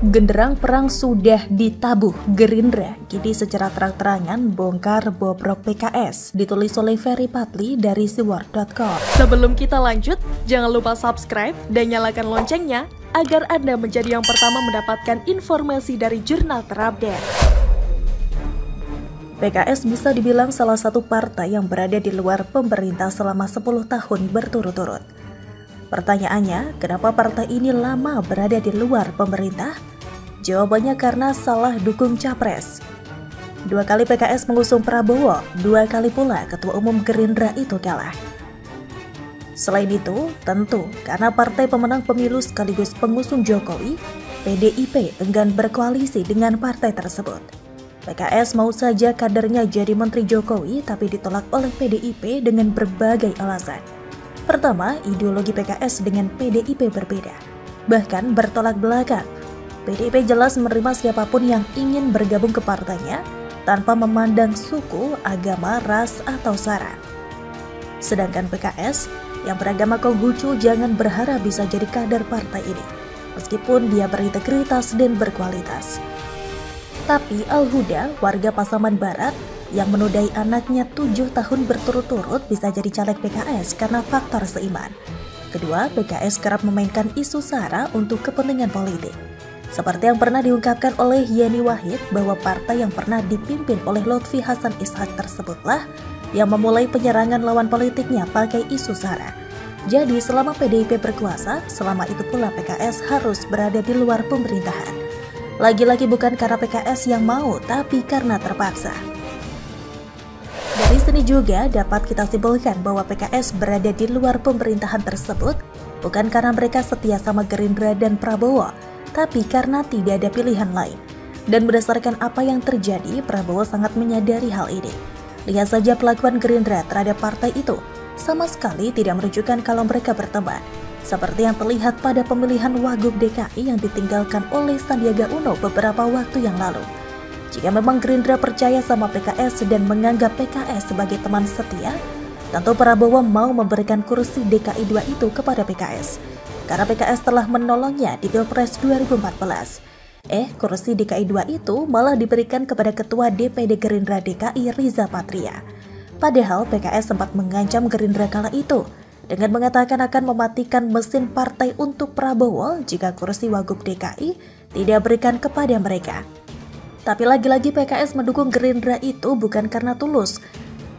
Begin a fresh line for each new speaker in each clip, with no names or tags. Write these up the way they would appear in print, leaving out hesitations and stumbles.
Genderang perang sudah ditabuh Gerindra, kini secara terang-terangan bongkar bobrok PKS, ditulis oleh Ferry Patli dari siwar.com. Sebelum kita lanjut, jangan lupa subscribe dan nyalakan loncengnya agar Anda menjadi yang pertama mendapatkan informasi dari jurnal terupdate. PKS bisa dibilang salah satu partai yang berada di luar pemerintah selama 10 tahun berturut-turut. Pertanyaannya, kenapa partai ini lama berada di luar pemerintah? Jawabannya karena salah dukung capres. 2 kali PKS mengusung Prabowo, 2 kali pula Ketua Umum Gerindra itu kalah. Selain itu, tentu karena partai pemenang pemilu sekaligus pengusung Jokowi, PDIP enggan berkoalisi dengan partai tersebut. PKS mau saja kadernya jadi Menteri Jokowi tapi ditolak oleh PDIP dengan berbagai alasan. Pertama, ideologi PKS dengan PDIP berbeda, bahkan bertolak belakang. PDIP jelas menerima siapapun yang ingin bergabung ke partainya tanpa memandang suku, agama, ras, atau sara. Sedangkan PKS yang beragama Konghucu jangan berharap bisa jadi kader partai ini, meskipun dia berintegritas dan berkualitas. Tapi Al-Huda, warga Pasaman Barat, yang menodai anaknya 7 tahun berturut-turut bisa jadi caleg PKS karena faktor seiman. Kedua, PKS kerap memainkan isu SARA untuk kepentingan politik. Seperti yang pernah diungkapkan oleh Yeni Wahid bahwa partai yang pernah dipimpin oleh Lutfi Hasan Ishak tersebutlah yang memulai penyerangan lawan politiknya pakai isu SARA. Jadi selama PDIP berkuasa, selama itu pula PKS harus berada di luar pemerintahan. Lagi-lagi bukan karena PKS yang mau, tapi karena terpaksa. Dari sini juga dapat kita simpulkan bahwa PKS berada di luar pemerintahan tersebut bukan karena mereka setia sama Gerindra dan Prabowo, tapi karena tidak ada pilihan lain. Dan berdasarkan apa yang terjadi, Prabowo sangat menyadari hal ini. Lihat saja pelakuan Gerindra terhadap partai itu, sama sekali tidak menunjukkan kalau mereka berteman. Seperti yang terlihat pada pemilihan Wagub DKI yang ditinggalkan oleh Sandiaga Uno beberapa waktu yang lalu. Jika memang Gerindra percaya sama PKS dan menganggap PKS sebagai teman setia, tentu Prabowo mau memberikan kursi DKI 2 itu kepada PKS. Karena PKS telah menolongnya di Pilpres 2014. Kursi DKI 2 itu malah diberikan kepada Ketua DPD Gerindra DKI Riza Patria. Padahal PKS sempat mengancam Gerindra kala itu dengan mengatakan akan mematikan mesin partai untuk Prabowo jika kursi Wagub DKI tidak berikan kepada mereka. Tapi lagi-lagi PKS mendukung Gerindra itu bukan karena tulus,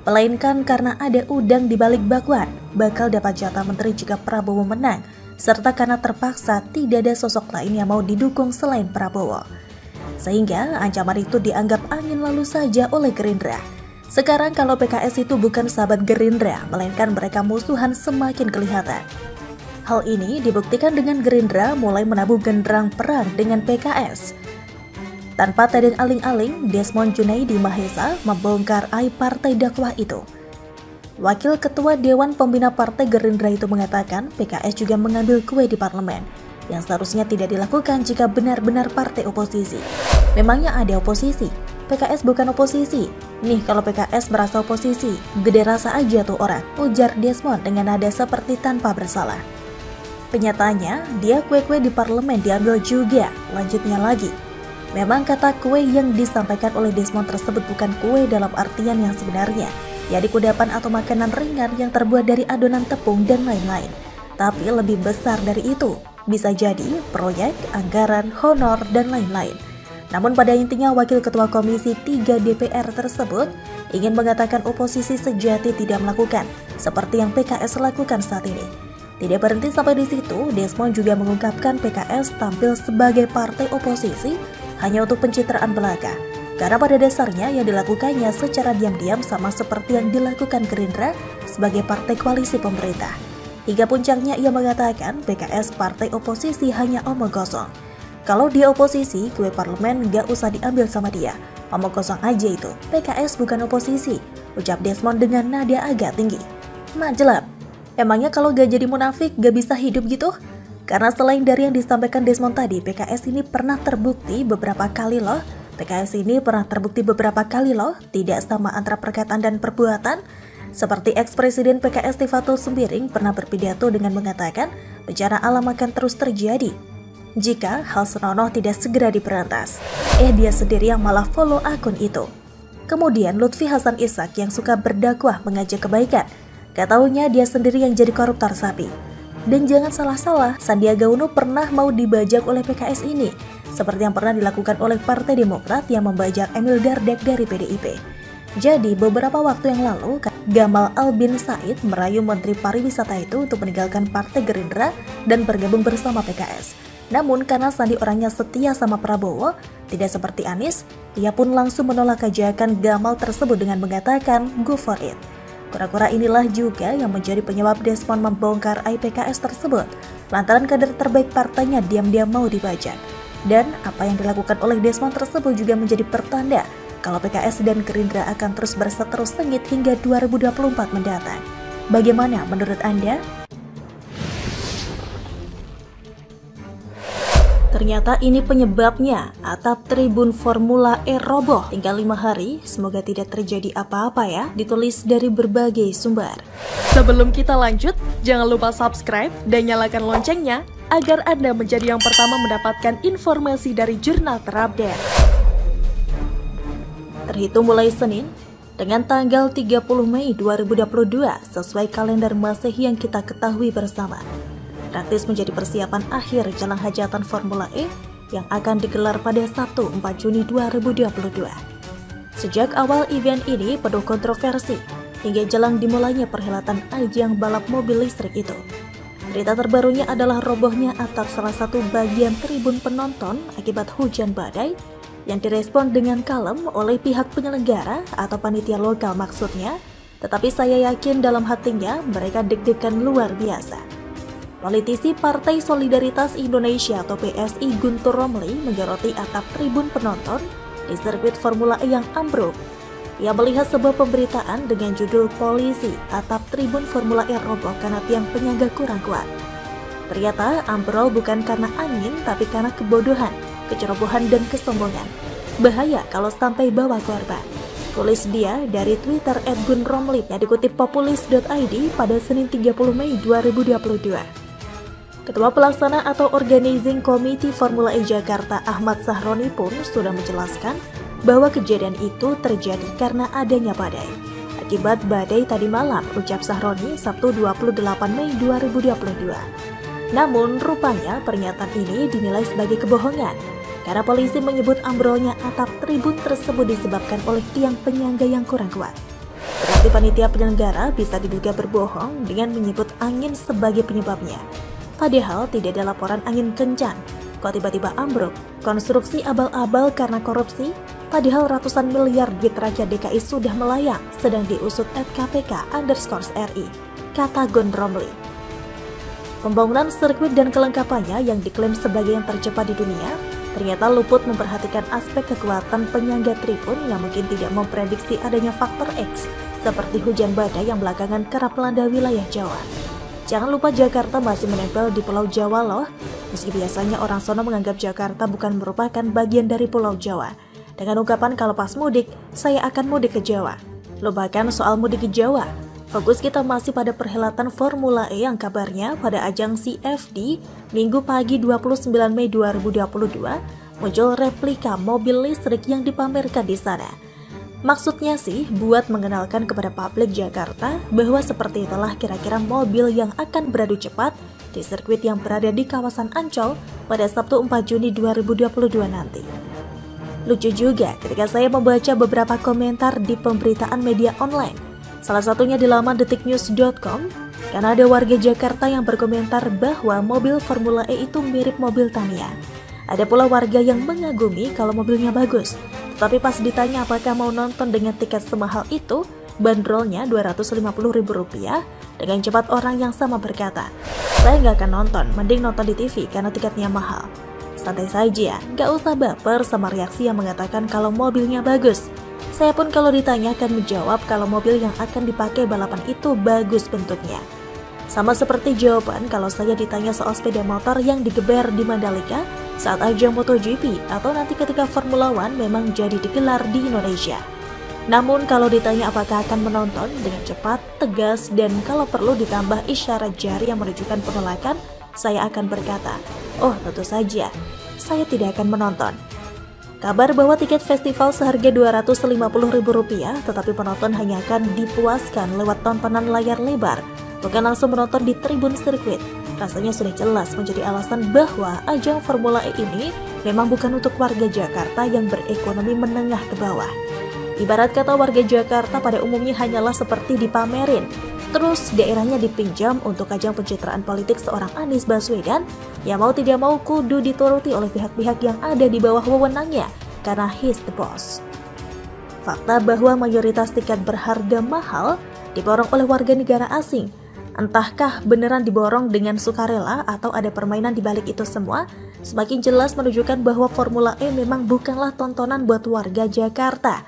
melainkan karena ada udang di balik bakwan, bakal dapat jatah menteri jika Prabowo menang, serta karena terpaksa tidak ada sosok lain yang mau didukung selain Prabowo. Sehingga ancaman itu dianggap angin lalu saja oleh Gerindra. Sekarang kalau PKS itu bukan sahabat Gerindra, melainkan mereka musuhan semakin kelihatan. Hal ini dibuktikan dengan Gerindra mulai menabuh genderang perang dengan PKS. Tanpa teden aling-aling, Desmond Junaidi Mahesa membongkar aib partai dakwah itu. Wakil Ketua Dewan Pembina Partai Gerindra itu mengatakan PKS juga mengambil kue di parlemen, yang seharusnya tidak dilakukan jika benar-benar partai oposisi. Memangnya ada oposisi? PKS bukan oposisi. Nih kalau PKS merasa oposisi, gede rasa aja tuh orang, ujar Desmond dengan nada seperti tanpa bersalah. Kenyataannya, dia kue-kue di parlemen diambil juga, lanjutnya lagi. Memang kata kue yang disampaikan oleh Desmond tersebut bukan kue dalam artian yang sebenarnya, yaitu kudapan atau makanan ringan yang terbuat dari adonan tepung dan lain-lain. Tapi lebih besar dari itu, bisa jadi proyek, anggaran, honor, dan lain-lain. Namun pada intinya Wakil Ketua Komisi 3 DPR tersebut ingin mengatakan oposisi sejati tidak melakukan seperti yang PKS lakukan saat ini. Tidak berhenti sampai di situ, Desmond juga mengungkapkan PKS tampil sebagai partai oposisi hanya untuk pencitraan belaka. Karena pada dasarnya yang dilakukannya secara diam-diam sama seperti yang dilakukan Gerindra sebagai partai koalisi pemerintah. Hingga puncaknya ia mengatakan PKS partai oposisi hanya omong kosong. Kalau dia oposisi, kue parlemen gak usah diambil sama dia. Omong kosong aja itu, PKS bukan oposisi, ucap Desmond dengan nada agak tinggi. Majelap, emangnya kalau gak jadi munafik gak bisa hidup gitu? Karena selain dari yang disampaikan Desmond tadi, PKS ini pernah terbukti beberapa kali loh. Tidak sama antara perkataan dan perbuatan. Seperti ex-presiden PKS Tifatul Sembiring pernah berpidato dengan mengatakan bencana alam akan terus terjadi. jika hal senonoh tidak segera diberantas. Dia sendiri yang malah follow akun itu. Kemudian Lutfi Hasan Ishak yang suka berdakwah mengajak kebaikan. Gak taunya dia sendiri yang jadi koruptor sapi. Dan jangan salah-salah, Sandiaga Uno pernah mau dibajak oleh PKS ini, seperti yang pernah dilakukan oleh Partai Demokrat yang membajak Emil Dardak dari PDIP. Jadi beberapa waktu yang lalu, Gamal Albin Said merayu Menteri Pariwisata itu untuk meninggalkan Partai Gerindra dan bergabung bersama PKS. Namun karena Sandi orangnya setia sama Prabowo, tidak seperti Anies, ia pun langsung menolak ajakan Gamal tersebut dengan mengatakan go for it. Kura-kura inilah juga yang menjadi penyebab Desmond membongkar aib PKS tersebut, lantaran kader terbaik partainya diam-diam mau dibajak. Dan apa yang dilakukan oleh Desmond tersebut juga menjadi pertanda kalau PKS dan Gerindra akan terus berseteru sengit hingga 2024 mendatang. Bagaimana menurut Anda? Ternyata ini penyebabnya, atap tribun Formula E roboh tinggal 5 hari, semoga tidak terjadi apa-apa ya, ditulis dari berbagai sumber. Sebelum kita lanjut, jangan lupa subscribe dan nyalakan loncengnya, agar Anda menjadi yang pertama mendapatkan informasi dari jurnal terupdate. Terhitung mulai Senin, dengan tanggal 30 Mei 2022, sesuai kalender Masehi yang kita ketahui bersama. Praktis menjadi persiapan akhir jelang hajatan Formula E yang akan digelar pada Sabtu 4 Juni 2022. Sejak awal event ini penuh kontroversi, hingga jelang dimulainya perhelatan ajang balap mobil listrik itu. Berita terbarunya adalah robohnya atap salah satu bagian tribun penonton akibat hujan badai yang direspon dengan kalem oleh pihak penyelenggara atau panitia lokal maksudnya, tetapi saya yakin dalam hatinya mereka deg-degan luar biasa. Politisi Partai Solidaritas Indonesia atau PSI Guntur Romli menyoroti atap tribun penonton di sirkuit Formula E yang ambruk. Ia melihat sebuah pemberitaan dengan judul polisi atap tribun Formula E roboh karena tiang penyangga kurang kuat. Ternyata ambrol bukan karena angin tapi karena kebodohan, kecerobohan dan kesombongan. Bahaya kalau sampai bawa korban. Tulis dia dari Twitter @gunromli yang dikutip populis.id pada Senin 30 Mei 2022. Ketua Pelaksana atau Organizing Committee Formula E Jakarta Ahmad Sahroni pun sudah menjelaskan bahwa kejadian itu terjadi karena adanya badai. Akibat badai tadi malam, ucap Sahroni Sabtu 28 Mei 2022. Namun rupanya pernyataan ini dinilai sebagai kebohongan karena polisi menyebut ambrolnya atap tribun tersebut disebabkan oleh tiang penyangga yang kurang kuat. Berarti panitia penyelenggara bisa diduga berbohong dengan menyebut angin sebagai penyebabnya. Padahal tidak ada laporan angin kencang, kok tiba-tiba ambruk, konstruksi abal-abal karena korupsi, padahal ratusan miliar duit rakyat DKI sudah melayang, sedang diusut @kpk_RI, kata Gun Romli. Pembangunan sirkuit dan kelengkapannya yang diklaim sebagai yang tercepat di dunia, ternyata luput memperhatikan aspek kekuatan penyangga tribun yang mungkin tidak memprediksi adanya faktor X, seperti hujan badai yang belakangan kerap melanda wilayah Jawa. Jangan lupa Jakarta masih menempel di Pulau Jawa loh, meski biasanya orang sono menganggap Jakarta bukan merupakan bagian dari Pulau Jawa. Dengan ungkapan kalau pas mudik, saya akan mudik ke Jawa. Lupakan soal mudik ke Jawa, fokus kita masih pada perhelatan Formula E yang kabarnya pada ajang CFD Minggu pagi 29 Mei 2022 muncul replika mobil listrik yang dipamerkan di sana. Maksudnya sih buat mengenalkan kepada publik Jakarta bahwa seperti itulah kira-kira mobil yang akan beradu cepat di sirkuit yang berada di kawasan Ancol pada Sabtu 4 Juni 2022 nanti. Lucu juga ketika saya membaca beberapa komentar di pemberitaan media online, salah satunya di laman detiknews.com, karena ada warga Jakarta yang berkomentar bahwa mobil Formula E itu mirip mobil Tamiya. Ada pula warga yang mengagumi kalau mobilnya bagus, tetapi pas ditanya apakah mau nonton dengan tiket semahal itu, bandrolnya Rp250.000, dengan cepat orang yang sama berkata, saya nggak akan nonton, mending nonton di TV karena tiketnya mahal. Santai saja, nggak usah baper sama reaksi yang mengatakan kalau mobilnya bagus. Saya pun kalau ditanya akan menjawab kalau mobil yang akan dipakai balapan itu bagus bentuknya. Sama seperti jawaban kalau saya ditanya soal sepeda motor yang digeber di Mandalika saat ajang MotoGP atau nanti ketika Formula One memang jadi digelar di Indonesia. Namun kalau ditanya apakah akan menonton dengan cepat, tegas, dan kalau perlu ditambah isyarat jari yang menunjukkan penolakan, saya akan berkata, "Oh, tentu saja, saya tidak akan menonton." Kabar bahwa tiket festival seharga Rp250.000, tetapi penonton hanya akan dipuaskan lewat tontonan layar lebar, bukan langsung menonton di tribun sirkuit, rasanya sudah jelas menjadi alasan bahwa ajang Formula E ini memang bukan untuk warga Jakarta yang berekonomi menengah ke bawah. Ibarat kata warga Jakarta pada umumnya hanyalah seperti dipamerin, terus daerahnya dipinjam untuk ajang pencitraan politik seorang Anies Baswedan yang mau tidak mau kudu dituruti oleh pihak-pihak yang ada di bawah wewenangnya karena he's the boss. Fakta bahwa mayoritas tiket berharga mahal diborong oleh warga negara asing. Entahkah beneran diborong dengan sukarela atau ada permainan di balik itu semua, semakin jelas menunjukkan bahwa Formula E memang bukanlah tontonan buat warga Jakarta.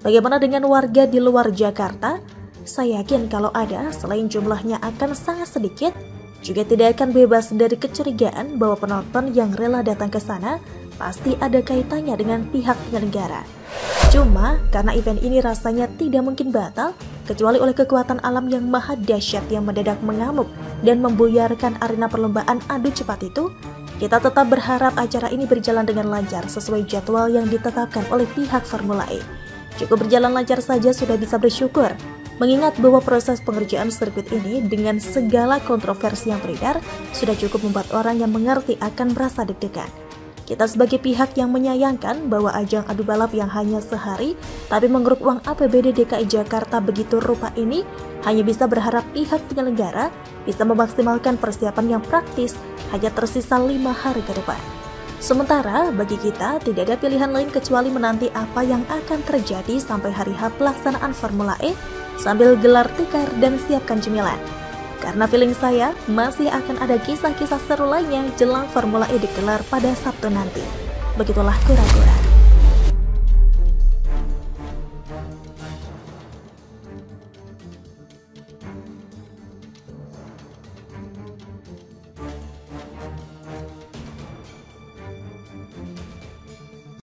Bagaimana dengan warga di luar Jakarta? Saya yakin kalau ada, selain jumlahnya akan sangat sedikit, juga tidak akan bebas dari kecurigaan bahwa penonton yang rela datang ke sana pasti ada kaitannya dengan pihak penyelenggara. Cuma karena event ini rasanya tidak mungkin batal, kecuali oleh kekuatan alam yang maha dahsyat yang mendadak mengamuk dan membuyarkan arena perlombaan adu cepat itu, kita tetap berharap acara ini berjalan dengan lancar sesuai jadwal yang ditetapkan oleh pihak Formula E. Cukup berjalan lancar saja sudah bisa bersyukur, mengingat bahwa proses pengerjaan sirkuit ini dengan segala kontroversi yang beredar sudah cukup membuat orang yang mengerti akan merasa deg-degan. Kita sebagai pihak yang menyayangkan bahwa ajang adu balap yang hanya sehari tapi mengeruk uang APBD DKI Jakarta begitu rupa ini hanya bisa berharap pihak penyelenggara bisa memaksimalkan persiapan yang praktis hanya tersisa 5 hari ke depan. Sementara bagi kita tidak ada pilihan lain kecuali menanti apa yang akan terjadi sampai hari H pelaksanaan Formula E sambil gelar tikar dan siapkan cemilan. Karena feeling saya masih akan ada kisah-kisah seru lainnya jelang Formula E digelar pada Sabtu nanti. Begitulah kura-kura.